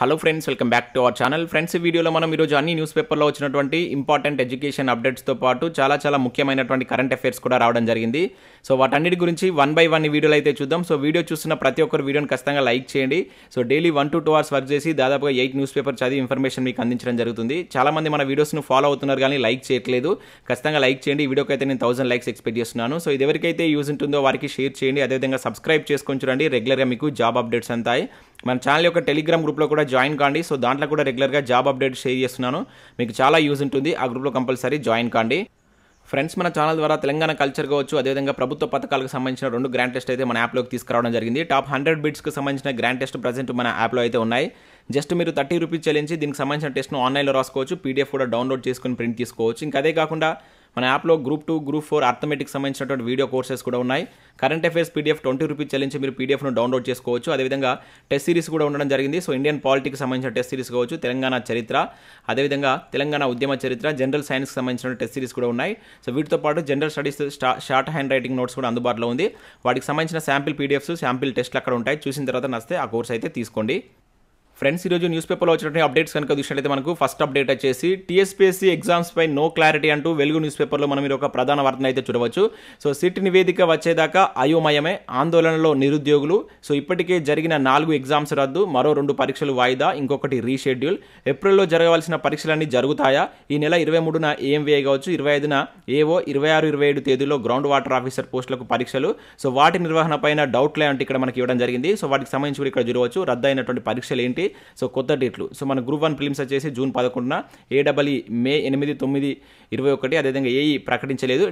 Hello friends, welcome back to our channel. Friends, ఈ వీడియోలో మనం ఈరోజు అన్ని న్యూస్ పేపర్లో వచ్చినటువంటి ఇంపార్టెంట్ ఎడ్యుకేషన్ అప్డేట్స్తో పాటు చాలా ముఖ్యమైనటువంటి కరెంట్ అఫైర్స్ కూడా రావడం జరిగింది. సో వాటన్నిటి గురించి 1 by 1 ఈ వీడియోలో అయితే చూద్దాం. సో వీడియో చూస్తున్న ప్రతి ఒక్కరు వీడియోని ఖచ్చితంగా లైక్ చేయండి. So daily 1 to 2 hours work చేసి దాదాపుగా 8 న్యూస్ పేపర్ చదివి ఇన్ఫర్మేషన్ మీకు అందించడం జరుగుతుంది. చాలామంది మన వీడియోస్ను ఫాలో అవుతున్నారు కానీ లైక్ చేయట్లేదు. ఖచ్చితంగా లైక్ చేయండి. ఈ వీడియోకి అయితే నేను 1000 లైక్స్ ఎక్స్పెక్ట్ చేస్తున్నాను. సో ఇది ఎవరికైతే యూజ్ ఉంటుందో వారికి షేర్ చేయండి. అదేవిధంగా సబ్స్క్రైబ్ చేసుకొని చూడండి. రెగ్యులర్గా మీకు జాబ్ అప్డేట్స్ అంతాయి. మన ఛానల్ యొక్క టెలిగ్రామ్ గ్రూప్లో కూడా జాయిన్ కాండి. సో దాంట్లో కూడా రెగ్యులర్గా జాబ్ అప్డేట్ షేర్ చేస్తున్నాను. మీకు చాలా యూజ్ ఉంటుంది. ఆ గ్రూప్లో కంపల్సరీ జాయిన్ కాండి. ఫ్రెండ్స్, మన ఛానల్ ద్వారా తెలంగాణ కల్చర్ కావచ్చు, అదేవిధంగా ప్రభుత్వ పథకాలకు సంబంధించిన 2 గ్రాండ్ టెస్ట్ అయితే మన యాప్లోకి తీసుకురావడం జరిగింది. టాప్ 100 బిట్స్కి సంబంధించిన గ్రాండ్ టెస్ట్ ప్రజెంట్ మన యాప్లో అయితే ఉన్నాయి. జస్ట్ మీరు 30 రూపీస్ చెల్లించి దీనికి సంబంధించిన టెస్ట్ను ఆన్లైన్లో రాసుకోవచ్చు. పీడిఎఫ్ కూడా డౌన్లోడ్ చేసుకుని ప్రింట్ తీసుకోవచ్చు. ఇంకా అదే కాకుండా మన యాప్లో గ్రూప్ 2, గ్రూప్ 4 అర్థమెటిక్ సంబంధించినటువంటి వీడియో కోర్సెస్ కూడా ఉన్నాయి. కరెంట్ అఫైర్స్ పీడిఎఫ్ 20 రూపీస్ చెల్లించి మీరు పీడిఎఫ్ను డౌన్లోడ్ చేసుకోవచ్చు. అదేవిధంగా టెస్ట్ సిరీస్ కూడా ఉండడం జరిగింది. సో ఇండియన్ పాలిటిక్స్ సంబంధించిన టెస్ట్ సిరీస్ కావచ్చు, తెలంగాణ చరిత్ర, అదేవిధంగా తెలంగాణ ఉద్యమ చరిత్ర, జనరల్ సైన్స్కి సంబంధించిన టెస్ట్ సిరీస్ కూడా ఉన్నాయి. సో వీటితో పాటు general studies short hand writing notes కూడా అందుబాటులో ఉంది. వాటికి సంబంధించిన శాంపిల్ పీడిఎఫ్స్, శాంపిల్ టెస్ట్లు అక్కడ ఉంటాయి. చూసిన తర్వాత నచ్చితే ఆ కోర్స్ అయితే తీసుకోండి. ఫ్రెండ్స్, ఈరోజు న్యూస్ పేపర్లో వచ్చినటువంటి అప్డేట్స్ కనుక చూసినట్లయితే మనకు ఫస్ట్ అప్డేట్ వచ్చేసి టీఎస్పీఎస్సీ ఎగ్జామ్స్ పై నో క్లారిటీ అంటూ వెలుగు న్యూస్ పేపర్లో మనం మీరు ఒక ప్రధాన వార్తను అయితే చూడవచ్చు. సో సిట్ నివేదిక వచ్చేదాకా అయోమయమే, ఆందోళనలో నిరుద్యోగులు. సో ఇప్పటికే జరిగిన 4 ఎగ్జామ్స్ రద్దు, మరో 2 పరీక్షలు వాయిదా, ఇంకొకటి రీషెడ్యూల్. ఏప్రిల్లో జరగవలసిన పరీక్షలన్నీ జరుగుతాయా? ఈ నెల 23న ఏఎంవీఐ కావచ్చు, 25న ఏవో, 26, 27 తేదీలో గ్రౌండ్ వాటర్ ఆఫీసర్ పోస్టులకు పరీక్షలు. సో వాటి నిర్వహణ పైన డౌట్లే అంటే ఇక్కడ మనకి ఇవ్వడం జరిగింది. సో వాటికి సంబంధించి కూడా ఇక్కడ చూడవచ్చు. రద్దు అయినటువంటి పరీక్షలు ఏంటి, సో కొత్త డేట్లు. సో మన గ్రూప్ 1 ప్రిలిమ్స్ వచ్చేసి జూన్ 11న, ఏడబ్ల్యూ మే 8, 9, 21, అదేవిధంగా ఏఈ ప్రకటించలేదు,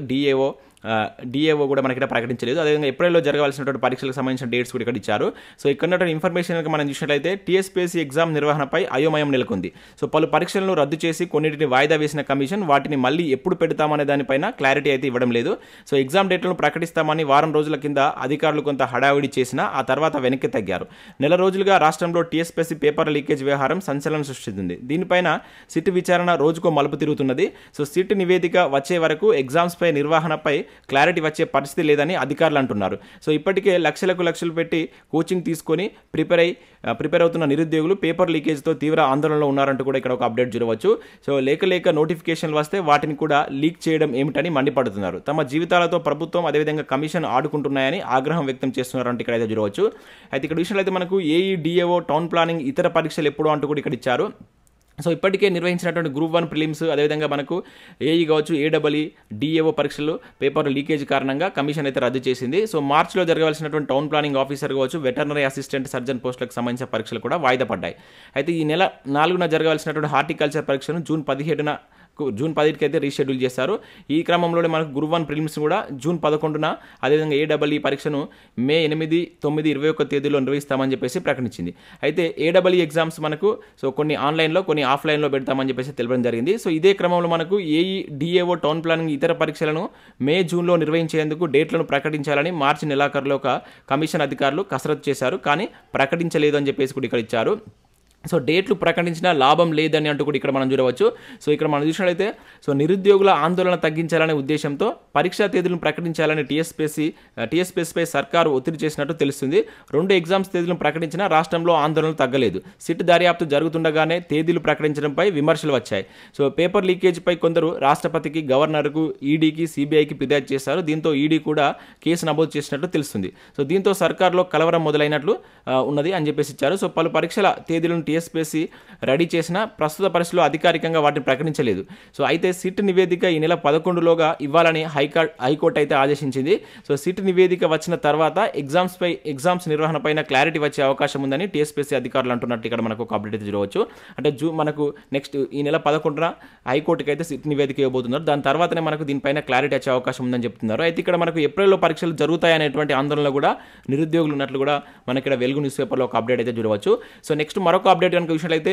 డిఏఓ కూడా మనకి ఇక్కడ ప్రకటించలేదు. అదేవిధంగా ఏప్రిల్లో జరగాల్సినటువంటి పరీక్షలకు సంబంధించిన డేట్స్ కూడా ఇక్కడ ఇచ్చారు. సో ఇక్కడ ఇన్ఫర్మేషన్ మనం చూసినట్లయితే టీఎస్పీఎస్సీ ఎగ్జామ్ నిర్వహణపై అయోమయం నెలకొంది. సో పలు పరీక్షలను రద్దు చేసి కొన్నిటిని వాయిదా వేసిన కమిషన్ వాటిని మళ్ళీ ఎప్పుడు పెడతామనే దానిపైన క్లారిటీ అయితే ఇవ్వడం లేదు. సో ఎగ్జామ్ డేట్లను ప్రకటిస్తామని వారం రోజుల కింద అధికారులు కొంత హడావిడి చేసినా ఆ తర్వాత వెనక్కి తగ్గారు. నెల రోజులుగా రాష్ట్రంలో టీఎస్పీఎస్సీ పేపర్ లీకేజ్ వ్యవహారం సంచలనం సృష్టిస్తుంది. దీనిపైన సిట్ విచారణ రోజుకో మలుపు తిరుగుతున్నది. సో సిట్ నివేదిక వచ్చే వరకు ఎగ్జామ్స్ పై నిర్వహణపై క్లారిటీ వచ్చే పరిస్థితి లేదని అధికారులు అంటున్నారు. సో ఇప్పటికే లక్షలు పెట్టి కోచింగ్ తీసుకొని ప్రిపేర్ అవుతున్న నిరుద్యోగులు పేపర్ లీకేజ్తో తీవ్ర ఆందోళనలో ఉన్నారంటూ కూడా ఇక్కడ ఒక అప్డేట్ చూడవచ్చు. సో లేక నోటిఫికేషన్లు వస్తే వాటిని కూడా లీక్ చేయడం ఏమిటని మండిపడుతున్నారు. తమ జీవితాలతో ప్రభుత్వం అదేవిధంగా కమిషన్ ఆడుకుంటున్నాయని ఆగ్రహం వ్యక్తం చేస్తున్నారంటే ఇక్కడ అయితే చూడవచ్చు. అయితే ఇక్కడ విషయంలో అయితే మనకు ఏఈ, డిఏఓ, టౌన్ ప్లానింగ్, ఇతర పరీక్షలు ఎప్పుడు అంటూ కూడా ఇక్కడ ఇచ్చారు. సో ఇప్పటికే నిర్వహించినటువంటి గ్రూప్ 1 ప్రిలిమ్స్, అదేవిధంగా మనకు ఏఈ కావచ్చు, ఏడబ్ల్యూ, డిఏఓ పరీక్షలు పేపర్ లీకేజ్ కారణంగా కమిషన్ అయితే రద్దు చేసింది. సో మార్చిలో జరగాల్సినటువంటి టౌన్ ప్లానింగ్ ఆఫీసర్ కావచ్చు, వెటర్నరీ అసిస్టెంట్ సర్జన్ పోస్టులకు సంబంధించిన పరీక్షలు కూడా వాయిదా పడ్డాయి. అయితే ఈ నెల 4న జరగాల్సినటువంటి హార్టికల్చర్ పరీక్షను జూన్ 17కి అయితే రీషెడ్యూల్ చేశారు. ఈ క్రమంలోనే మనకు గ్రూప్ 1 ప్రిలిమ్స్ కూడా జూన్ 11న, అదేవిధంగా ఏడబ్ల్యూ పరీక్షను మే 8, 9, 21 తేదీలో నిర్వహిస్తామని చెప్పేసి ప్రకటించింది. అయితే ఏడబ్ల్యూ ఎగ్జామ్స్ మనకు సో కొన్ని ఆన్లైన్లో, కొన్ని ఆఫ్లైన్లో పెడతామని చెప్పేసి తెలపడం జరిగింది. సో ఇదే క్రమంలో మనకు ఏఈ, డిఏఓ, టౌన్ ప్లానింగ్, ఇతర పరీక్షలను మే, జూన్లో నిర్వహించేందుకు డేట్లను ప్రకటించాలని మార్చి నెలాఖరులో ఒక కమిషన్ అధికారులు కసరత్తు చేశారు. కానీ ప్రకటించలేదు అని చెప్పేసి కూడా ఇక్కడ ఇచ్చారు. సో డేట్లు ప్రకటించినా లాభం లేదని అంటూ కూడా ఇక్కడ మనం చూడవచ్చు. సో ఇక్కడ మనం చూసినట్లయితే సో నిరుద్యోగుల ఆందోళన తగ్గించాలనే ఉద్దేశంతో పరీక్షా తేదీలను ప్రకటించాలని టీఎస్పీఎస్సీపై సర్కారు ఒత్తిడి చేసినట్టు తెలుస్తుంది. 2 ఎగ్జామ్స్ తేదీలను ప్రకటించినా రాష్ట్రంలో ఆందోళనలు తగ్గలేదు. సిట్ దర్యాప్తు జరుగుతుండగానే తేదీలు ప్రకటించడంపై విమర్శలు వచ్చాయి. సో పేపర్ లీకేజ్పై కొందరు రాష్ట్రపతికి, గవర్నర్కు, ఈడీకి, సిబిఐకి ఫిర్యాదు చేశారు. దీంతో ఈడీ కూడా కేసు నమోదు చేసినట్టు తెలుస్తుంది. సో దీంతో సర్కారులో కలవరం మొదలైనట్లు ఉన్నది అని చెప్పేసి ఇచ్చారు. సో పలు పరీక్షల తేదీలను టీఎస్పీఎస్సీ రెడీ చేసిన ప్రస్తుత పరిస్థితుల్లో అధికారికంగా వాటిని ప్రకటించలేదు. సో అయితే సిట్ నివేదిక ఈ నెల 11లోగా ఇవ్వాలని హైకోర్టు అయితే ఆదేశించింది. సో సిట్ నివేదిక వచ్చిన తర్వాత ఎగ్జామ్స్ నిర్వహణపైన క్లారిటీ వచ్చే అవకాశం ఉందని టీఎస్పీఎస్సీ అధికారులు అంటున్నట్టు ఇక్కడ మనకు ఒక అప్డేట్ అయితే చూడవచ్చు. అంటే మనకు నెక్స్ట్ ఈ నెల 11న హైకోర్టుకి అయితే సిట్ నివేదిక ఇవ్వబోతున్నారు. దాని తర్వాతనే మనకు దీనిపైన క్లారిటీ వచ్చే అవకాశం ఉందని చెప్తున్నారు. అయితే ఇక్కడ మనకు ఏప్రిల్లో పరీక్షలు జరుగుతాయనేటువంటి ఆందోళనలో కూడా నిరుద్యోగులు ఉన్నట్లు కూడా మనకి ఇక్కడ వెలుగు న్యూస్ పేపర్లో ఒక అప్డేట్ అయితే చూడవచ్చు. సో నెక్స్ట్ మరొక అప్డేట్ కనుక విషయాలైతే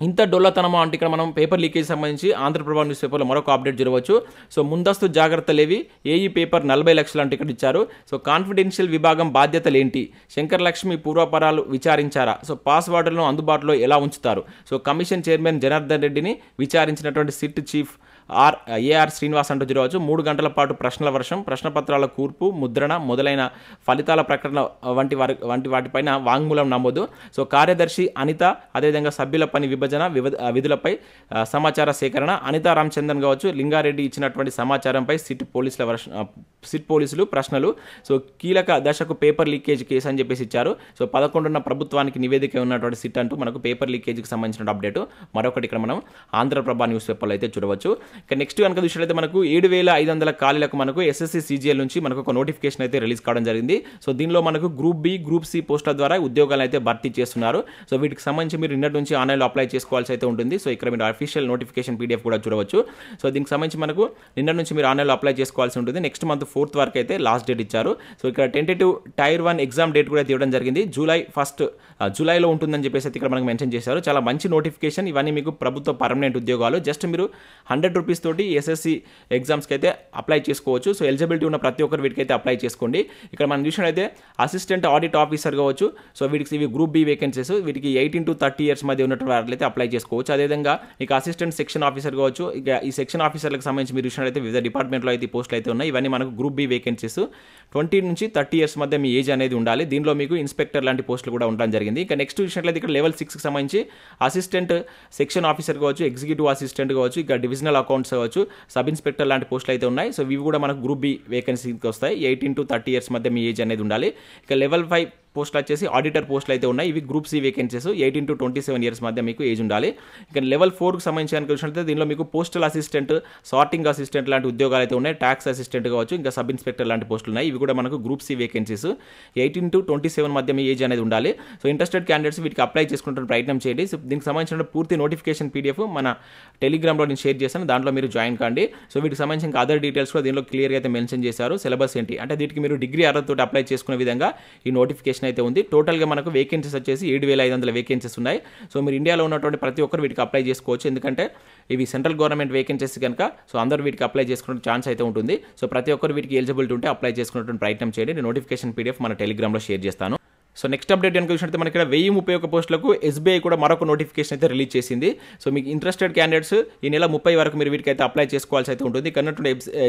ఇంత డొల్లతనమా అంటే ఇక్కడ మనం పేపర్ లీకేజ్ సంబంధించి ఆంధ్రప్రభ న్యూస్ పేపర్లో మరొక అప్డేట్ చూడవచ్చు. సో ముందస్తు జాగ్రత్తలేవి, ఏఈ పేపర్ 40 లక్షలు అంటే ఇక్కడ ఇచ్చారు. సో కాన్ఫిడెన్షియల్ విభాగం బాధ్యతలేంటి, శంకరలక్ష్మి పూర్వపరాలు విచారించారా, సో పాస్వర్డ్లను అందుబాటులో ఎలా ఉంచుతారు, సో కమిషన్ చైర్మన్ జనార్దన్ రెడ్డిని విచారించినటువంటి సిట్ చీఫ్ ఏఆర్ శ్రీనివాస్ అంటూ చూడవచ్చు. 3 గంటల పాటు ప్రశ్నల వర్షం, ప్రశ్నపత్రాల కూర్పు, ముద్రణ మొదలైన ఫలితాల ప్రకటన వంటి వాటిపైన వాంగ్మూలం నమోదు. సో కార్యదర్శి అనిత, అదేవిధంగా సభ్యుల పని విభజన విధులపై సమాచార సేకరణ. అనితా రామచంద్రన్ కావచ్చు, లింగారెడ్డి ఇచ్చినటువంటి సమాచారంపై సిట్ పోలీసులు ప్రశ్నలు. సో కీలక దశకు పేపర్ లీకేజ్ కేసు అని చెప్పేసి ఇచ్చారు. సో 11న ప్రభుత్వానికి నివేదిక ఉన్నటువంటి సిట్ అంటూ మనకు పేపర్ లీకేజ్కి సంబంధించిన అప్డేట్. మరొకటి ఇక్కడ మనం ఆంధ్రప్రభ న్యూస్ పేపర్లో అయితే చూడవచ్చు. ఇక నెక్స్ట్ కనుక చూసినట్లయితే మనకు 7,500 ఖాళీలకు మనకు SSC CGL నుంచి మనకు ఒక నోటిఫికేషన్ అయితే రిలీజ్ కావడం జరిగింది. సో దీనిలో మనకు గ్రూప్ బి, గ్రూప్ సి పోస్టుల ద్వారా ఉద్యోగాలు అయితే భర్తీ చేస్తున్నారు. సో వీటికి సంబంధించి మీరు నిన్నటి నుంచి ఆన్లైన్లో అప్లై చేసుకోవాల్సి అయితే ఉంటుంది. సో ఇక్కడ మీరు అఫీషియల్ నోటిఫికేషన్ PDF కూడా చూడవచ్చు. సో దీనికి సంబంధించి మనకు నిన్నటి నుంచి మీరు ఆన్లైన్లో అప్లై చేసుకోవాల్సి ఉంటుంది. నెక్స్ట్ మంత్ 4th వరకు అయితే లాస్ట్ డేట్ ఇచ్చారు. సో ఇక్కడ టెంటేటివ్ టైర్ 1 ఎగ్జామ్ డేట్ కూడా ఇవ్వడం జరిగింది. జూలైలో ఉంటుందని చెప్పేసి ఇక్కడ మనకు మెన్షన్ చేశారు. చాలా మంచి నోటిఫికేషన్. ఇవన్నీ మీకు ప్రభుత్వ పర్మనెంట్ ఉద్యోగాలు. జస్ట్ మీరు 100 రూపీస్ తోటి SSC ఎగ్జామ్స్కి అయితే అప్లై చేసుకోవచ్చు. సో ఎలిజిబిలిటీ ఉన్న ప్రతి ఒక్కరు వీటికైతే అప్లై చేసుకోండి. ఇక్కడ మనం చూసినట్లయితే అసిస్టెంట్ ఆడిట్ ఆఫీసర్ కావచ్చు. సో ఇవి గ్రూప్ బి వేకెన్సీస్. వీటికి 18 to 30 years మధ్య ఉన్నటువంటి వాళ్ళైతే అప్లై చేసుకోవచ్చు. అదేవిధంగా ఇక అసిస్టెంట్ సెక్షన్ ఆఫీసర్ కావచ్చు. ఇక ఈ సెక్షన్ ఆఫీసర్లకు సంబంధించి మీరు చూసినట్లయితే వివిధ డిపార్ట్మెంట్లో అయితే పోస్టులు అయితే ఉన్నాయి. ఇవన్నీ మనకు గ్రూప్ బి వేకెన్సీస్. 20 నుంచి 30 years మధ్య మీ ఏజ్ అనేది ఉండాలి. దీనిలో మీకు ఇన్స్పెక్టర్ లాంటి పోస్టులు కూడా ఉండడం జరిగింది. ఇక నెక్స్ట్ చూసినట్లయితే ఇక్కడ లెవెల్ 6కి సంబంధించి అసిస్టెంట్ సెక్షన్ ఆఫీసర్ కావచ్చు, ఎగ్జిక్యూటివ్ అసిస్టెంట్ కావచ్చు, ఇక డివిజనల్ అకౌంట్స్ కావచ్చు, సబ్ ఇన్స్పెక్టర్ లాంటి పోస్టులు అయితే ఉన్నాయి. సో ఇవి కూడా మనకు గ్రూప్ బి వేకెన్సీకి వస్తాయి. 18 to 30 years మధ్య మీ ఏజ్ అనేది ఉండాలి. ఇక లెవెల్ 5 పోస్టులు వచ్చేసి ఆడిటర్ పోస్టులు అయితే ఉన్నాయి. ఇవి group C vacancies. 18 to 27 years మధ్య మీకు ఏజ్ ఉండాలి. ఇక లెవెల్ 4కి సంబంధించి చూసినట్లయితే దీనిలో మీకు పోస్టల్ అసిస్టెంట్, సార్టింగ్ అసిస్టెంట్ లాంటి ఉద్యోగాలు అయితే ఉన్నాయి. ట్యాక్స్ అసిస్టెంట్ కావచ్చు, ఇంకా సబ్ ఇన్స్పెక్టర్ లాంటి పోస్టులు ఉన్నాయి. ఇవి కూడా మనకు గ్రూప్ సి వేకెన్సీస్. 18 to 27 మధ్య మీ ఏజ్ అనేది ఉండాలి. సో ఇంట్రెస్టెడ్ క్యాండిడేట్స్ వీటికి అప్లై చేసుకుంటున్న ప్రయత్నం చేయండి. సో దీనికి సంబంధించిన పూర్తి నోటిఫికేషన్ PDF మన టెలిగ్రామ్లో నేను షేర్ చేస్తాను. దాంట్లో మీరు జాయిన్ కాండి. సో వీటికి సంబంధించి ఇంకా అదర్ డీటెయిల్స్ కూడా దీనిలో క్లియర్గా అయితే మెన్షన్ చేశారు. సిలబస్ ఏంటి అంటే దీనికి మీరు డిగ్రీ అర్హతతో అప్లై చేసుకునే విధంగా ఈ నోటిఫికేషన్ అయితే ఉంది. టోటల్గా మనకు వేకెన్సీస్ వచ్చేసి 7,500 వేకెన్సీస్ ఉన్నాయి. సో మీరు ఇండియాలో ఉన్నటువంటి ప్రతి ఒక్కరు వీటికి అప్లై చేసుకోవచ్చు. ఎందుకంటే ఇవి సెంట్రల్ గవర్నమెంట్ వేకెన్సీస్ కనుక సో అందరూ వీటికి అప్లై చేసుకునే ఛాన్స్ అయితే ఉంటుంది. సో ప్రతి ఒక్కరు వీటికి ఎలిజిబిలిటీ ఉంటే అప్లై చేసుకునేటువంటి ప్రయత్నం చేయండి. నేను నోటిఫికేషన్ PDF మన టెలిగ్రామ్లో షేర్ చేస్తాను. సో నెక్స్ట్ అప్డేట్ కనుక చూసినట్టు మనకి ఇక్కడ 1031 పోస్టులకు SBI కూడా మరొక నోటిఫికేషన్ అయితే రిలీజ్ చేసింది. సో మీకు ఇంట్రెస్టెడ్ క్యాండిడేట్స్ ఈ నెల 30 వరకు మీరు వీటికి అయితే అప్లై చేసుకోవాల్సి అయితే ఉంటుంది. కన్నట్టు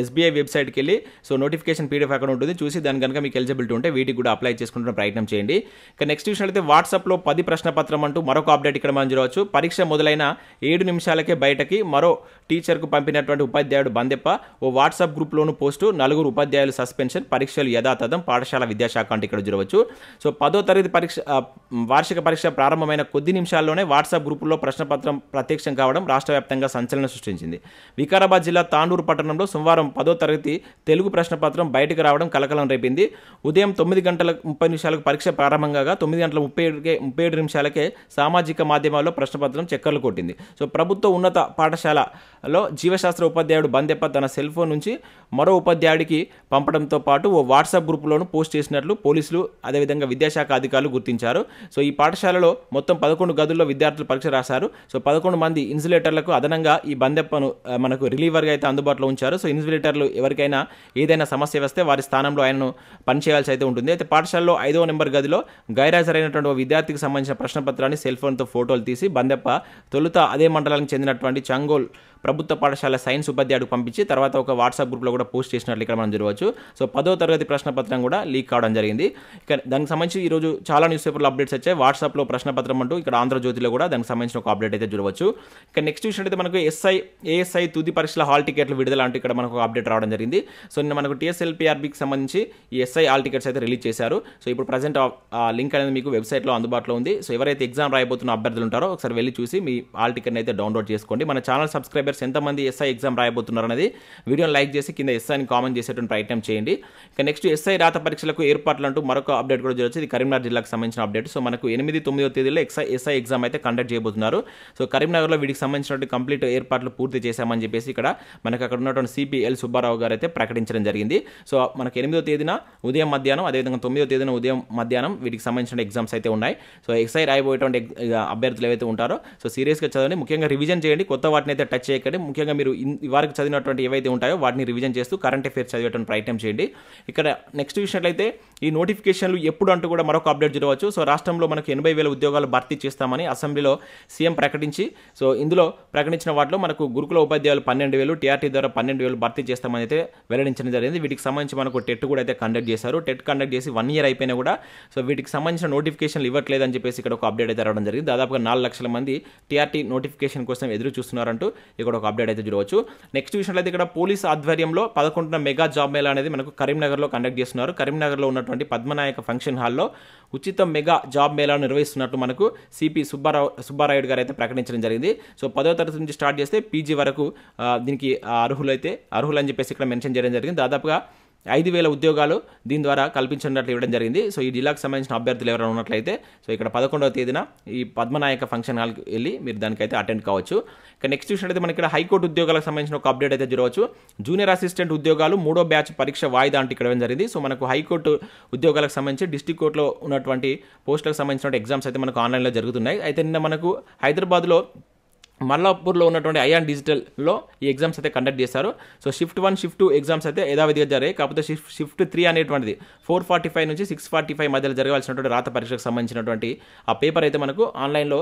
SBI వెబ్సైట్కి వెళ్ళి సో నోటిఫికేషన్ PDF అక్కడ ఉంటుంది. చూసి దాని కనుక మీకు ఎలిజిబిలిటీ ఉంటే వీటికి కూడా అప్లై చేసుకుంటున్న ప్రయత్నం చేయండి. ఇక నెక్స్ట్ చూసినట్లయితే వాట్సాప్లో 10 ప్రశ్న పత్రం అంటూ మరొక అప్డేట్ ఇక్కడ మనం చూడవచ్చు. పరీక్ష మొదలైన 7 నిమిషాలకే బయటకి మరో టీచర్కు పంపినటువంటి ఉపాధ్యాయుడు బందెప్ప. ఓ వాట్సాప్ గ్రూప్లోను పోస్టు, 4 ఉపాధ్యాయులు సస్పెన్షన్, పరీక్షలు యథాతథం, పాఠశాల విద్యాశాఖ అంటే ఇక్కడ చూడవచ్చు. సో 10వ తరగతి వార్షిక పరీక్ష ప్రారంభమైన కొద్ది నిమిషాల్లోనే వాట్సాప్ గ్రూపుల్లో ప్రశ్నపత్రం ప్రత్యక్షం కావడం రాష్ట్ర వ్యాప్తంగా సంచలనం సృష్టించింది. వికారాబాద్ జిల్లా తాండూరు పట్టణంలో సోమవారం 10వ తరగతి తెలుగు ప్రశ్నపత్రం బయటకు రావడం కలకలం రేపింది. ఉదయం 9:30 పరీక్ష ప్రారంభంగా 9:37 నిమిషాలకే సామాజిక మాధ్యమాల్లో ప్రశ్నపత్రం చక్కర్లు కొట్టింది. సో ప్రభుత్వ ఉన్నత పాఠశాలలో జీవశాస్త్ర ఉపాధ్యాయుడు బందెప్ప తన సెల్ ఫోన్ నుంచి మరో ఉపాధ్యాయుడికి పంపడంతో పాటు ఓ వాట్సాప్ గ్రూపులోను పోస్ట్ చేసినట్లు పోలీసులు అదేవిధంగా విద్యాశాఖ అధికారులు గుర్తించారు. సో ఈ పాఠశాలలో మొత్తం 11 గదుల్లో విద్యార్థులు పరీక్ష రాశారు. సో 11 మంది ఇన్సులేటర్లకు అదనంగా ఈ బందెప్పను మనకు రిలీవర్గా అయితే అందుబాటులో ఉంచారు. సో ఇన్సులేటర్లు ఎవరికైనా ఏదైనా సమస్య వస్తే వారి స్థానంలో ఆయనను పనిచేయాల్సి అయితే ఉంటుంది. అయితే పాఠశాలలో 5వ నెంబర్ గదిలో గైరాజరైనటువంటి ఓ విద్యార్థికి సంబంధించిన ప్రశ్నపత్రాన్ని సెల్ ఫోన్తో ఫోటోలు తీసి బందెప్ప తొలుత అదే మండలానికి చెందినటువంటి చంగోల్ ప్రభుత్వ పాఠశాల సైన్స్ ఉపాధ్యాయుడికి పంపించి తర్వాత ఒక వాట్సాప్ గ్రూప్లో కూడా పోస్ట్ చేసినట్లు ఇక్కడ మనం చూడవచ్చు. సో 10వ తరగతి ప్రశ్నపత్రం కూడా లీక్ కావడం జరిగింది. ఇక దానికి సంబంధించి ఈరోజు చాలా న్యూస్ పేపర్లో అప్డేట్స్ వచ్చాయి. వాట్సాప్లో ప్రశ్నపత్రం అంటూ ఇక్కడ ఆంధ్రజ్యోతిలో కూడా దానికి సంబంధించిన ఒక అప్డేట్ అయితే చూడవచ్చు. ఇక నెక్స్ట్ చూసినట్టయితే మనకు ASI తుది పరీక్షల హాల్ టికెట్లు విడుదల అంటూ ఇక్కడ మనకు అప్డేట్ రావడం జరిగింది. సో నిన్న మనకు TSLPRBకి సంబంధించి ఈ SI హాల్ టికెట్స్ అయితే రిలీజ్ చేశారు. సో ఇప్పుడు ప్రజెంట్ లింక్ అనేది మీకు వెబ్సైట్లో అందుబాటులో ఉంది. సో ఎవరైతే ఎగ్జామ్ రాయబోతున్న అభ్యర్థులు ఉంటారో ఒకసారి వెళ్ళి చూసి మీ హాల్ టికెట్ని అయితే డౌన్లోడ్ చేసుకోండి. మన ఛానల్ సబ్స్క్రైబర్స్ ఎంతమంది SI ఎగ్జామ్ రాయబోతున్నారు అనేది వీడియోని లైక్ చేసి కింద SIని కామెంట్ చేసేటువంటి ప్రయత్నం చేయండి. ఇక నెక్స్ట్ SI రాత పరీక్షలకు ఏర్పాట్లు అంటూ మరొక అప్డేట్ కూడా చూడవచ్చు. ఇది కరీంనగర్ జిల్లాకు సంబంధించిన అప్డేట్. సో మనకు 8, 9వ తేదీలో SI ఎగ్జామ్ అయితే కండక్ట్ చేయబోతున్నారు. సో కరీంనగర్లో వీటికి సంబంధించినటువంటి కంప్లీట్ ఏర్పాట్లు పూర్తి చేశామని చెప్పేసి ఇక్కడ మనకు అక్కడ ఉన్నటువంటి CPL సుబ్బారావు గారు అయితే ప్రకటించడం జరిగింది. సో మనకు 8వ తేదీన ఉదయం మధ్యాహ్నం అదేవిధంగా 9వ తేదీన ఉదయం మధ్యాహ్నం వీటికి సంబంధించిన ఎగ్జామ్స్ అయితే ఉన్నాయి. సో SI రాయబోయేటువంటి అభ్యర్థులు ఏవైతే ఉంటారో సో సీరియస్గా చదవండి. ముఖ్యంగా రివిజన్ చేయండి. కొత్త వాటిని అయితే టచ్ చేయకండి. ముఖ్యంగా మీరు వారికి చదివినటువంటి ఏవైతే ఉంటాయో వాటిని రివిజన్ చేస్తూ కరెంట్ అఫైర్స్ చదివేటువంటి ప్రయత్నం చేయండి. ఇక్కడ నెక్స్ట్ చూసినట్లయితే ఈ నోటిఫికేషన్లు ఎప్పుడు అంటూ కూడా మరొక అప్డేట్ చూడవచ్చు. సో రాష్ట్రంలో మనకు 80,000 ఉద్యోగాలు భర్తీ చేస్తామని అసెంబ్లీలో సీఎం ప్రకటించి, సో ఇందులో ప్రకటించిన వాటిలో మనకు గురుకుల ఉపాధ్యాయులు 12,000, టీఆర్టీ ద్వారా 12,000 భర్తీ చేస్తామని అయితే వెల్లడించడం జరిగింది. వీటికి సంబంధించి మనకు టెట్ కూడా అయితే కండక్ట్ చేశారు. టెట్ కండక్ట్ చేసి 1 year అయిపోయినా కూడా సో వీటికి సంబంధించిన నోటిఫికేషన్లు ఇవ్వట్లేదని చెప్పేసి ఇక్కడ ఒక అప్డేట్ అయితే రావడం జరిగింది. దాదాపుగా 4 లక్షల మంది టీఆర్టీ నోటిఫికేషన్ కోసం ఎదురు చూస్తున్నారంటూ ఇక్కడ ఒక అప్డేట్ అయితే చూడవచ్చు. నెక్స్ట్ విషయంలో ఇక్కడ పోలీస్ ఆధ్వర్యంలో 11వ మెగా జాబ్ మేళా అనేది మనకు కరీంనగర్లో కండక్ట్ చేస్తున్నారు. కరీంనగర్లో ఉన్నటువంటి పద్మనాయక ఫంక్షన్ హాల్లో ఉచిత మెగా జాబ్ మేళా నిర్వహిస్తున్నట్టు మనకు సిపి సుబ్బారాయుడు గారు అయితే ప్రకటించడం జరిగింది. సో 10వ తరగతి నుంచి స్టార్ట్ చేస్తే పీజీ వరకు దీనికి అర్హులని చెప్పేసి ఇక్కడ మెన్షన్ చేయడం జరిగింది. దాదాపుగా 5,000 ఉద్యోగాలు దీని ద్వారా కల్పించినట్లు ఇవ్వడం జరిగింది. సో ఈ జిల్లాకు సంబంధించిన అభ్యర్థులు ఎవరైనా ఉన్నట్లయితే సో ఇక్కడ 11వ తేదీన ఈ పద్మనాయక ఫంక్షన్ హాల్కి వెళ్ళి మీరు దానికైతే అటెండ్ కావచ్చు. ఇక నెక్స్ట్ చూసినట్లయితే మనకి ఇక్కడ హైకోర్టు ఉద్యోగాలకు సంబంధించిన ఒక అప్డేట్ అయితే చూడవచ్చు. జూనియర్ అసిస్టెంట్ ఉద్యోగాలు 3వ బ్యాచ్ పరీక్ష వాయిదా అంటే ఇక్కడ జరిగింది. సో మనకు హైకోర్టు ఉద్యోగాలకు సంబంధించి డిస్ట్రిక్ట్ కోర్టులో ఉన్నటువంటి పోస్టులకు సంబంధించిన ఎగ్జామ్స్ అయితే మనకు ఆన్లైన్లో జరుగుతున్నాయి. అయితే నిన్న మనకు హైదరాబాద్లో మల్లాపూర్లో ఉన్నటువంటి ఐఆన్ డిజిటల్లో ఈ ఎగ్జామ్స్ అయితే కండక్ట్ చేశారు. సో షిఫ్ట్ 1, షిఫ్ట్ 2 ఎగ్జామ్స్ అయితే యథావిధిగా జరిగాయి. కాకపోతే షిఫ్ట్ 3 అనేటువంటిది 4:45 నుంచి 6:45 మధ్యలో జరగాల్సినటువంటి రాత పరీక్షకు సంబంధించినటువంటి ఆ పేపర్ అయితే మనకు ఆన్లైన్లో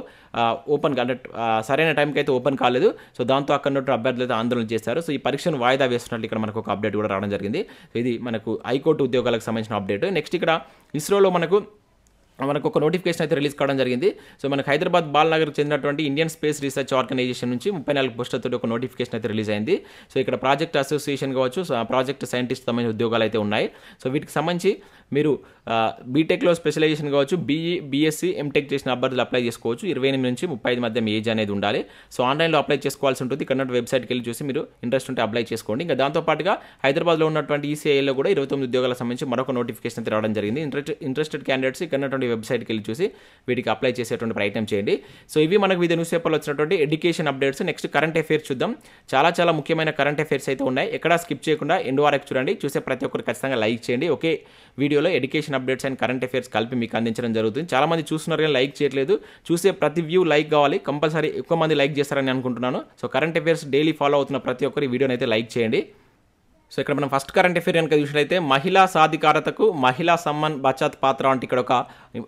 ఓపెన్ కండక్ట్ సరైన టైంకి అయితే ఓపెన్ కాలేదు. సో దాంతో అక్కడ ఉన్నటువంటి అభ్యర్థులు అయితే ఆందోళన చేశారు. సో ఈ పరీక్షను వాయిదా వేస్తున్నట్లు ఇక్కడ మనకు ఒక అప్డేట్ కూడా రావడం జరిగింది. సో ఇది మనకు హైకోర్టు ఉద్యోగాలకు సంబంధించిన అప్డేట్. నెక్స్ట్ ఇక్కడ ఇస్రోలో మనకు ఒక నోటిఫికేషన్ అయితే రిలీజ్ కావడం జరిగింది. సో మనకు హైదరాబాద్ బాలనగర్కి చెందినటువంటి ఇండియన్ స్పేస్ రీసెర్చ్ ఆర్గనైజేషన్ నుంచి 34 పోస్టులతో ఒక నోటిఫికేషన్ అయితే రిలీజ్ అయింది. సో ఇక్కడ ప్రాజెక్ట్ అసోసియేషన్ కావచ్చు, ప్రాజెక్ట్ సైంటిస్ట్ సంబంధించిన ఉద్యోగాలు అయితే ఉన్నాయి. సో వీటికి సంబంధించి మీరు బీటెక్లో స్పెషలైజేషన్ కావచ్చు, బీఎస్సీ, ఎంటెక్ చేసిన అభ్యర్థులు అప్లై చేసుకోవచ్చు. 28 నుంచి 35 మధ్య మీ ఏజ్ అనేది ఉండాలి. సో ఆన్లైన్లో అప్లై చేసుకోవాల్సి ఉంటుంది. ఇక్కడ వెబ్సైట్కి వెళ్ళి చూసి మీరు ఇంట్రెస్ట్ ఉంటే అప్లై చేసుకోండి. ఇంకా దాంతోపాటుగా హైదరాబాద్లో ఉన్నటువంటి ఈసీఐలో కూడా 29 ఉద్యోగాలకు సంబంధించి మరొక నోటిఫికేషన్ అయితే రావడం జరిగింది. ఇంట్రెస్టెడ్ క్యాండిడేట్స్ ఇక్కడ వెబ్సైట్కి వెళ్ళి చూసి వీటికి అప్లై చేసేటువంటి ప్రయత్నం చేయండి. సో ఇవి మనకు వివిధ న్యూస్ పేపర్లో వచ్చినటువంటి education updates. Next current affairs చూద్దాం. చాలా ముఖ్యమైన కరెంట్ అఫైర్స్ అయితే ఉన్నాయి. ఎక్కడా స్కిప్ చేయకుండా ఎండ్ వరకు చూడండి. చూసే ప్రతి ఒక్కరు ఖచ్చితంగా లైక్ చేయండి. ఒకే వీడియోలో education updates and current affairs కలిపి మీకు అందించడం జరుగుతుంది. చాలా మంది చూస్తున్నారు కానీ లైక్ చేయట్లేదు. చూసే ప్రతి వ్యూ లైక్ కావాలి. కంపల్సరీ ఎక్కువ మంది లైక్ చేస్తారని అనుకుంటున్నాను. So current affairs daily follow అవుతున్న ప్రతి ఒక్కరు ఈ వీడియోని అయితే లైక్ చేయండి. సో ఇక్కడ మనం ఫస్ట్ కరెంట్ అఫైర్ కనుక చూసినట్లయితే మహిళా సాధికారతకు మహిళా సమ్మాన్ బచత్ పాత్ర అంటే ఇక్కడ ఒక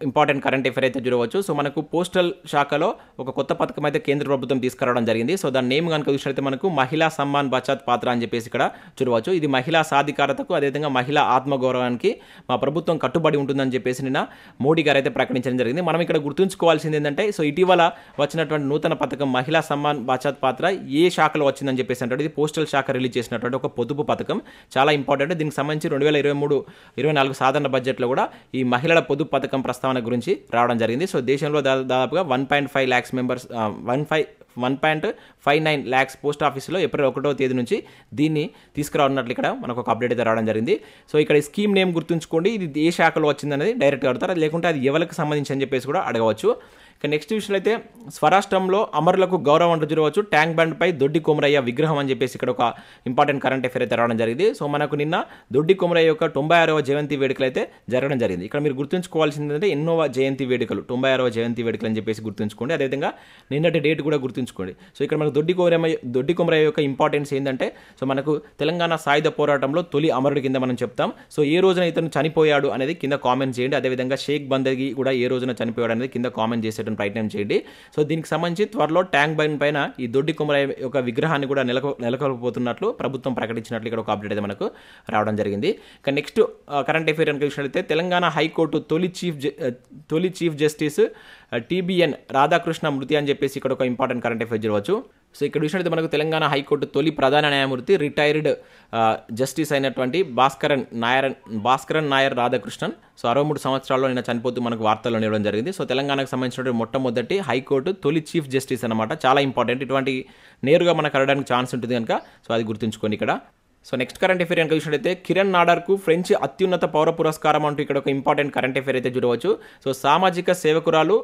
ఇంపార్టెంట్ కరెంట్ అఫైర్ అయితే చూడవచ్చు. సో మనకు పోస్టల్ శాఖలో ఒక కొత్త పథకం అయితే కేంద్ర ప్రభుత్వం తీసుకురావడం జరిగింది. సో దాని నేమ్ కనుక చూసినట్లయితే మనకు మహిళా సమ్మాన్ బచత్ పాత్ర అని చెప్పేసి ఇక్కడ చూడవచ్చు. ఇది మహిళా సాధికారతకు అదేవిధంగా మహిళా ఆత్మగౌరవానికి మా ప్రభుత్వం కట్టుబడి ఉంటుందని చెప్పేసి నిన్న మోడీ గారు అయితే ప్రకటించడం జరిగింది. మనం ఇక్కడ గుర్తుంచుకోవాల్సింది ఏంటంటే సో ఇటీవల వచ్చినటువంటి నూతన పథకం మహిళా సమ్మాన్ బచత్ పాత్ర ఏ శాఖలో వచ్చిందని చెప్పేసి అంటే ఇది పోస్టల్ శాఖ రిలీజ్ చేసినటువంటి ఒక పొదుపు పథకం. చాలా ఇంపార్టెంట్. దీనికి సంబంధించి 2023-24 సాధారణ బడ్జెట్లో కూడా ఈ మహిళల పొదుపు పథకం ప్రస్తావన గురించి రావడం జరిగింది. సో దేశంలో దాదాపుగా 1.5 lakhs మెంబర్స్ 1.59 lakhs పోస్ట్ ఆఫీసులో ఏప్రిల్ 1వ తేదీ నుంచి దీన్ని తీసుకురానున్నట్లు ఇక్కడ మనకు ఒక అప్డేట్ అయితే రావడం జరిగింది. సో ఇక్కడ ఈ స్కీమ్ నేమ్ గుర్తుంచుకోండి. ఇది ఏ శాఖలో వచ్చిందనేది డైరెక్ట్గా అడుగుతారు. లేకుంటే అది ఎవరికి సంబంధించి అని చెప్పేసి కూడా అడగవచ్చు. ఇక నెక్స్ట్ విషయంలో అయితే స్వరాష్ట్రంలో అమరులకు గౌరవం అంటూ చూడవచ్చు. ట్యాంక్ బండ్పై దొడ్డి కొమరయ్య విగ్రహం అని చెప్పేసి ఇక్కడ ఒక ఇంపార్టెంట్ కరెంట్ అఫైర్ అయితే రావడం జరిగింది. సో మనకు నిన్న దొడ్డి కొమరయ్య యొక్క 96వ జయంతి వేడుకలు అయితే జరగడం జరిగింది. ఇక్కడ మీరు గుర్తుంచుకోవాల్సింది ఏంటంటే ఎన్నోవ జయంతి వేడుకలు 96వ జయంతి వేడుకలు అని చెప్పేసి గుర్తుంచుకోండి. అదేవిధంగా నిన్నటి డేట్ కూడా గుర్తుంచుకోండి. సో ఇక్కడ మనకు దొడ్డి కొమరయ్య యొక్క ఇంపార్టెన్స్ ఏంటంటే సో మనకు తెలంగాణ సాయుధ పోరాటంలో తొలి అమరుడి కింద మనం చెప్తాం. సో ఏ రోజున ఇతను చనిపోయాడు అనేది కింద కామెంట్ చేయండి. అదేవిధంగా షేక్ బందగి కూడా ఏ రోజున చనిపోయాడు అనేది కింద కామెంట్ చేసే ప్రయత్నం చేయండి. సో దీనికి సంబంధించి త్వరలో ట్యాంక్ బండ్ పైన ఈ దొడ్డి కొమరయ్య యొక్క విగ్రహాన్ని కూడా నెలకొల్పబోతున్నట్లు ప్రభుత్వం ప్రకటించినట్లు ఇక్కడ ఒక అప్డేట్ అయితే మనకు రావడం జరిగింది. ఇక నెక్స్ట్ కరెంట్ అఫైర్ కనుక చూసినట్లయితే తెలంగాణ హైకోర్టు తొలి చీఫ్ జస్టిస్ TBN రాధాకృష్ణ మృతి అని చెప్పేసి ఇక్కడ ఒక ఇంపార్టెంట్ కరెంట్ అఫైర్ చూడవచ్చు. సో ఇక్కడ చూసినట్లయితే మనకు తెలంగాణ హైకోర్టు తొలి ప్రధాన న్యాయమూర్తి రిటైర్డ్ జస్టిస్ అయినటువంటి భాస్కరన్ నాయర్ రాధాకృష్ణన్. సో 63 సంవత్సరాల్లో నిన్న చనిపోతూ మనకు వార్తల్లో ఇవ్వడం జరిగింది. సో తెలంగాణకు సంబంధించినటువంటి మొట్టమొదటి హైకోర్టు తొలి చీఫ్ జస్టిస్ అనమాట. చాలా ఇంపార్టెంట్. ఇటువంటి నేరుగా మనకు అడగడానికి ఛాన్స్ ఉంటుంది కనుక సో అది గుర్తుంచుకోండి ఇక్కడ. సో నెక్స్ట్ కరెంట్ అఫైర్ కనుక చూసినట్లయితే కిరణ్ నాడార్కు ఫ్రెంచ్ అత్యున్నత పౌర పురస్కారం అంటూ ఇక్కడ ఒక ఇంపార్టెంట్ కరెంట్ అఫైర్ అయితే చూడవచ్చు. సో సామాజిక సేవకురాలు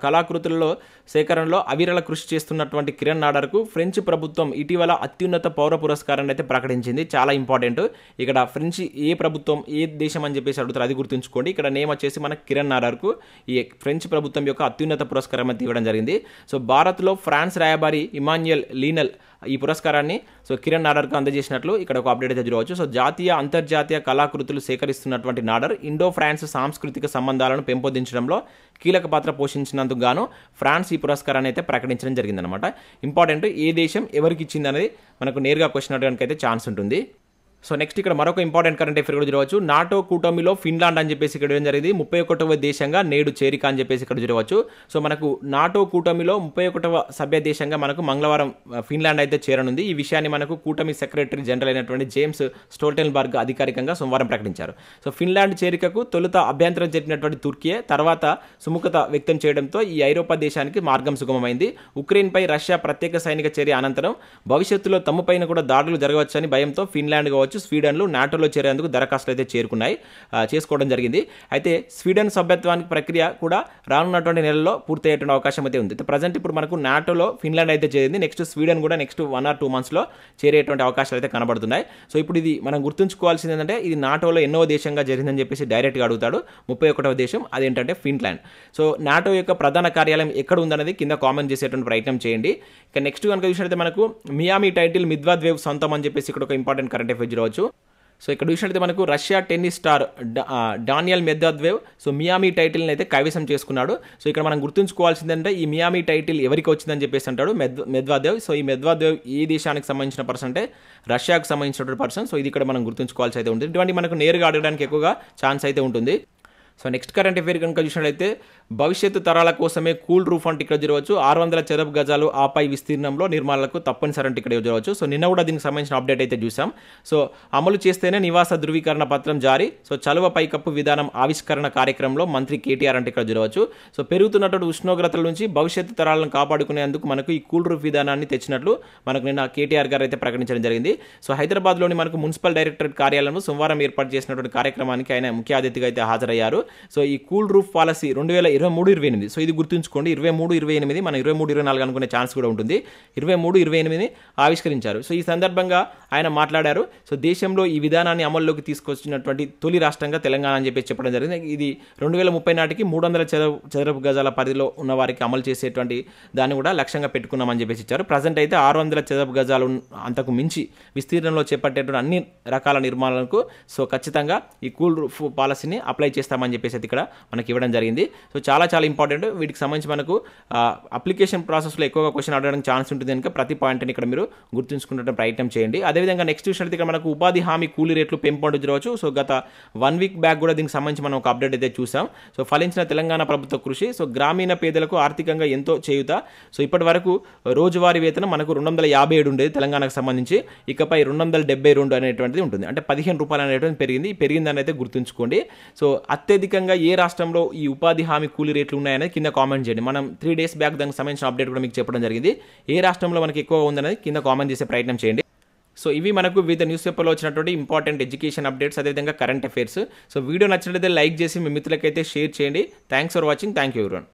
కళాకృతులలో సేకరణలో అవిరళ కృషి చేస్తున్నటువంటి కిరణ్ నాడార్కు ఫ్రెంచ్ ప్రభుత్వం ఇటీవల అత్యున్నత పౌర పురస్కారాన్ని అయితే ప్రకటించింది. చాలా ఇంపార్టెంట్. ఇక్కడ ఫ్రెంచ్ ఏ ప్రభుత్వం ఏ దేశం అని చెప్పేసి అడుగుతారు, అది గుర్తుంచుకోండి. ఇక్కడ నేమ్ వచ్చేసి మన కిరణ్ నాడార్కు ఈ ఫ్రెంచ్ ప్రభుత్వం యొక్క అత్యున్నత పురస్కారం అయితే ఇవ్వడం జరిగింది. సో భారత్లో ఫ్రాన్స్ రాయబారి ఇమాన్యుయల్ లీనల్ ఈ పురస్కారాన్ని సో కిరణ్ నాడర్కు అందజేసినట్లు ఇక్కడ ఒక అప్డేట్ అయితే చూడవచ్చు. సో జాతీయ అంతర్జాతీయ కళాకృతులు సేకరిస్తున్నటువంటి నాడర్ ఇండో ఫ్రాన్స్ సాంస్కృతిక సంబంధాలను పెంపొందించడంలో కీలక పాత్ర పోషించినందుకు గాను ఫ్రాన్స్ ఈ పురస్కారాన్ని అయితే ప్రకటించడం జరిగిందనమాట. ఇంపార్టెంట్, ఏ దేశం ఎవరికి ఇచ్చింది అనేది మనకు నేరుగా క్వశ్చన్ అడగడానికి అయితే ఛాన్స్ ఉంటుంది. సో నెక్స్ట్ ఇక్కడ మరొక ఇంపార్టెంట్ కరెంట్ అఫేర్ కూడా చూడవచ్చు. నాటో కూటమిలో ఫిన్లాండ్ అని చెప్పేసి ఇక్కడ ఏం జరిగింది, 31వ దేశంగా నేడు చేరిక అని చెప్పేసి ఇక్కడ చూడవచ్చు. సో మనకు నాటో కూటమిలో 31వ సభ్య దేశంగా మనకు మంగళవారం ఫిన్లాండ్ అయితే చేరనుంది. ఈ విషయాన్ని మనకు కూటమి సెక్రటరీ జనరల్ అయినటువంటి జేమ్స్ స్టోల్టెన్బర్గ్ అధికారికంగా సోమవారం ప్రకటించారు. సో ఫిన్లాండ్ చేరికకు తొలుత అభ్యంతరం జరిపినటువంటి తుర్కీ తర్వాత సుముఖత వ్యక్తం చేయడంతో ఈ ఐరోపా దేశానికి మార్గం సుగమమైంది. ఉక్రెయిన్పై రష్యా ప్రత్యేక సైనిక చర్య అనంతరం భవిష్యత్తులో తమపైన కూడా దాడులు జరగవచ్చని భయంతో ఫిన్లాండ్ కావచ్చు, స్వీడన్లు నాటోలో చేరేందుకు దరఖాస్తులు అయితే చేసుకోవడం జరిగింది. అయితే స్వీడన్ సభ్యత్వానికి ప్రక్రియ కూడా రానున్నటువంటి నెలలో పూర్తయ్యేటువంటి అవకాశం అయితే ఉంది. ప్రజెంట్ ఇప్పుడు మనకు నాటోలో ఫిన్లాండ్ అయితే చేరింది. నెక్స్ట్ స్వీడన్ కూడా నెక్స్ట్ 1 or 2 monthsలో చేరేటువంటి అవకాశాలు అయితే కనబడుతున్నాయి. సో ఇప్పుడు ఇది మనం గుర్తుంచుకోవాల్సింది ఏంటంటే ఇది నాటోలో ఎన్నో దేశంగా జరిగిందని చెప్పేసి డైరెక్ట్గా అడుగుతాడు. 31వ దేశం అదేంటంటే ఫిన్లాండ్. సో నాటో యొక్క ప్రధాన కార్యాలయం ఎక్కడ ఉందనేది కింద కామెంట్ చేసేటువంటి ప్రయత్నం చేయండి. ఇక నెక్స్ట్ కనుక చూసినట్లయితే మనకు మియామి టైటిల్ మిద్వాద్వేవ్ సొంతం అని చెప్పేసి ఇక్కడ ఒక ఇంపార్టెంట్ కరెంట్ అఫేర్ చూడవచ్చు. సో ఇక్కడ చూసినట్లయితే మనకు Russia tennis star Daniel Medvedev so Miami టైటిల్ని అయితే కైవసం చేసుకున్నాడు. సో ఇక్కడ మనం గుర్తుంచుకోవాల్సిందంటే ఈ మియామి టైటిల్ ఎవరికి వచ్చిందని చెప్పేసి అంటాడు మెద్వాద్వేవ్. సో ఈ మెద్వాద్వేవ్ ఏ దేశానికి సంబంధించిన పర్సన్ అంటే రష్యాకు సంబంధించినటువంటి పర్సన్. సో ఇది ఇక్కడ మనం గుర్తుంచుకోవాల్సి అయితే ఉంటుంది. ఇటువంటి మనకు నేరుగా అడగడానికి ఎక్కువగా ఛాన్స్ అయితే ఉంటుంది. సో నెక్స్ట్ కరెంట్ అఫేర్ కనుక చూసినట్లయితే భవిష్యత్తు తరాల కోసమే కూల్ రూఫ్ అంటే ఇక్కడ చూడవచ్చు. 600 చదరపు గజాలు ఆపై విస్తీర్ణంలో నిర్మాణాలకు తప్పనిసరి అంటే ఇక్కడ చూడవచ్చు. సో నిన్న కూడా దీనికి సంబంధించిన అప్డేట్ అయితే చూసాం. సో అమలు చేస్తేనే నివాస ధృవీకరణ పత్రం జారీ. సో చలువ పైకప్పు విధానం ఆవిష్కరణ కార్యక్రమంలో మంత్రి కేటీఆర్ అంటే ఇక్కడ చూడవచ్చు. సో పెరుగుతున్నటువంటి ఉష్ణోగ్రతల నుంచి భవిష్యత్తు తరాలను కాపాడుకునేందుకు మనకు ఈ కూల్ రూఫ్ విధానాన్ని తెచ్చినట్లు మనకు నిన్న కేటీఆర్ గారు అయితే ప్రకటించడం జరిగింది. సో హైదరాబాద్లోని మనకు మున్సిపల్ డైరెక్టరేట్ కార్యాలయంలో సోమవారం ఏర్పాటు చేసినటువంటి కార్యక్రమానికి ఆయన ముఖ్య అతిథిగా అయితే హాజరయ్యారు. సో ఈ కూల్ రూఫ్ పాలసీ 2023-28. సో ఇది గుర్తుంచుకోండి, 23-28 మనం 23-24 అనుకునే ఛాన్స్ కూడా ఉంటుంది. 23-28 ఆవిష్కరించారు. సో ఈ సందర్భంగా ఆయన మాట్లాడారు. సో దేశంలో ఈ విధానాన్ని అమల్లోకి తీసుకొచ్చినటువంటి తొలి రాష్ట్రంగా తెలంగాణ అని చెప్పేసి చెప్పడం జరిగింది. ఇది 2030 నాటికి 300 చదరపు గజాల పరిధిలో ఉన్న వారికి అమలు చేసేటువంటి దాన్ని కూడా లక్ష్యంగా పెట్టుకున్నామని చెప్పేసి ఇచ్చారు. ప్రజెంట్ అయితే 600 చదరపు గజాలు అంతకు మించి విస్తీర్ణంలో చేపట్టేటువంటి అన్ని రకాల నిర్మాణాలకు సో ఖచ్చితంగా ఈ కూల్ రూఫ్ పాలసీని అప్లై చేస్తామని చెప్పేసి ఇక్కడ మనకి ఇవ్వడం జరిగింది. సో చాలా ఇంపార్టెంట్. వీటికి సంబంధించి మనకు అప్లికేషన్ ప్రాసెస్లో ఎక్కువగా క్వశ్చన్ అడగడానికి ఛాన్స్ ఉంటుంది కనుక ప్రతి పాయింట్ని ఇక్కడ మీరు గుర్తుంచుకునే ప్రయత్నం చేయండి. అదేవిధంగా నెక్స్ట్ చూసినట్టు ఇక్కడ మనకు ఉపాధి హామీ కూలీ రేట్లు పెంపొందించవచ్చు. సో గత 1 week బ్యాక్ కూడా దీనికి సంబంధించి మనం ఒక అప్డేట్ అయితే చూసాం. సో ఫలించిన తెలంగాణ ప్రభుత్వ కృషి. సో గ్రామీణ పేదలకు ఆర్థికంగా ఎంతో చేయుత. సో ఇప్పటి వరకు రోజువారీ వేతనం మనకు 257 ఉండేది తెలంగాణకు సంబంధించి. ఇకపై 272 అనేటువంటిది ఉంటుంది. అంటే 15 రూపాయలు అనేటువంటి పెరిగిందని అయితే గుర్తుంచుకోండి. సో అత్యధికంగా ఏ రాష్ట్రంలో ఈ ఉపాధి హామీ కూలీ రేట్లు ఉన్నాయనేది కింద కామెంట్ చేయండి. మనం 3 days బ్యాక్ దానికి సంబంధించిన అప్డేట్ కూడా మీకు చెప్పడం జరిగింది. ఏ రాష్ట్రంలో మనకి ఎక్కువ ఉందనేది కింద కామెంట్ చేసే ప్రయత్నం చేయండి. సో ఇవి మనకు వివిధ న్యూస్ పేపర్లో వచ్చినటువంటి ఇంపార్టెంట్ ఎడ్యుకేషన్ అప్డేట్స్, అదేవిధంగా కరెంట్ అఫైర్స్. సో వీడియో నచ్చినట్లయితే లైక్ చేసి మీ మిత్రులకైతే షేర్ చేయండి. Thanks for watching. Thank you everyone.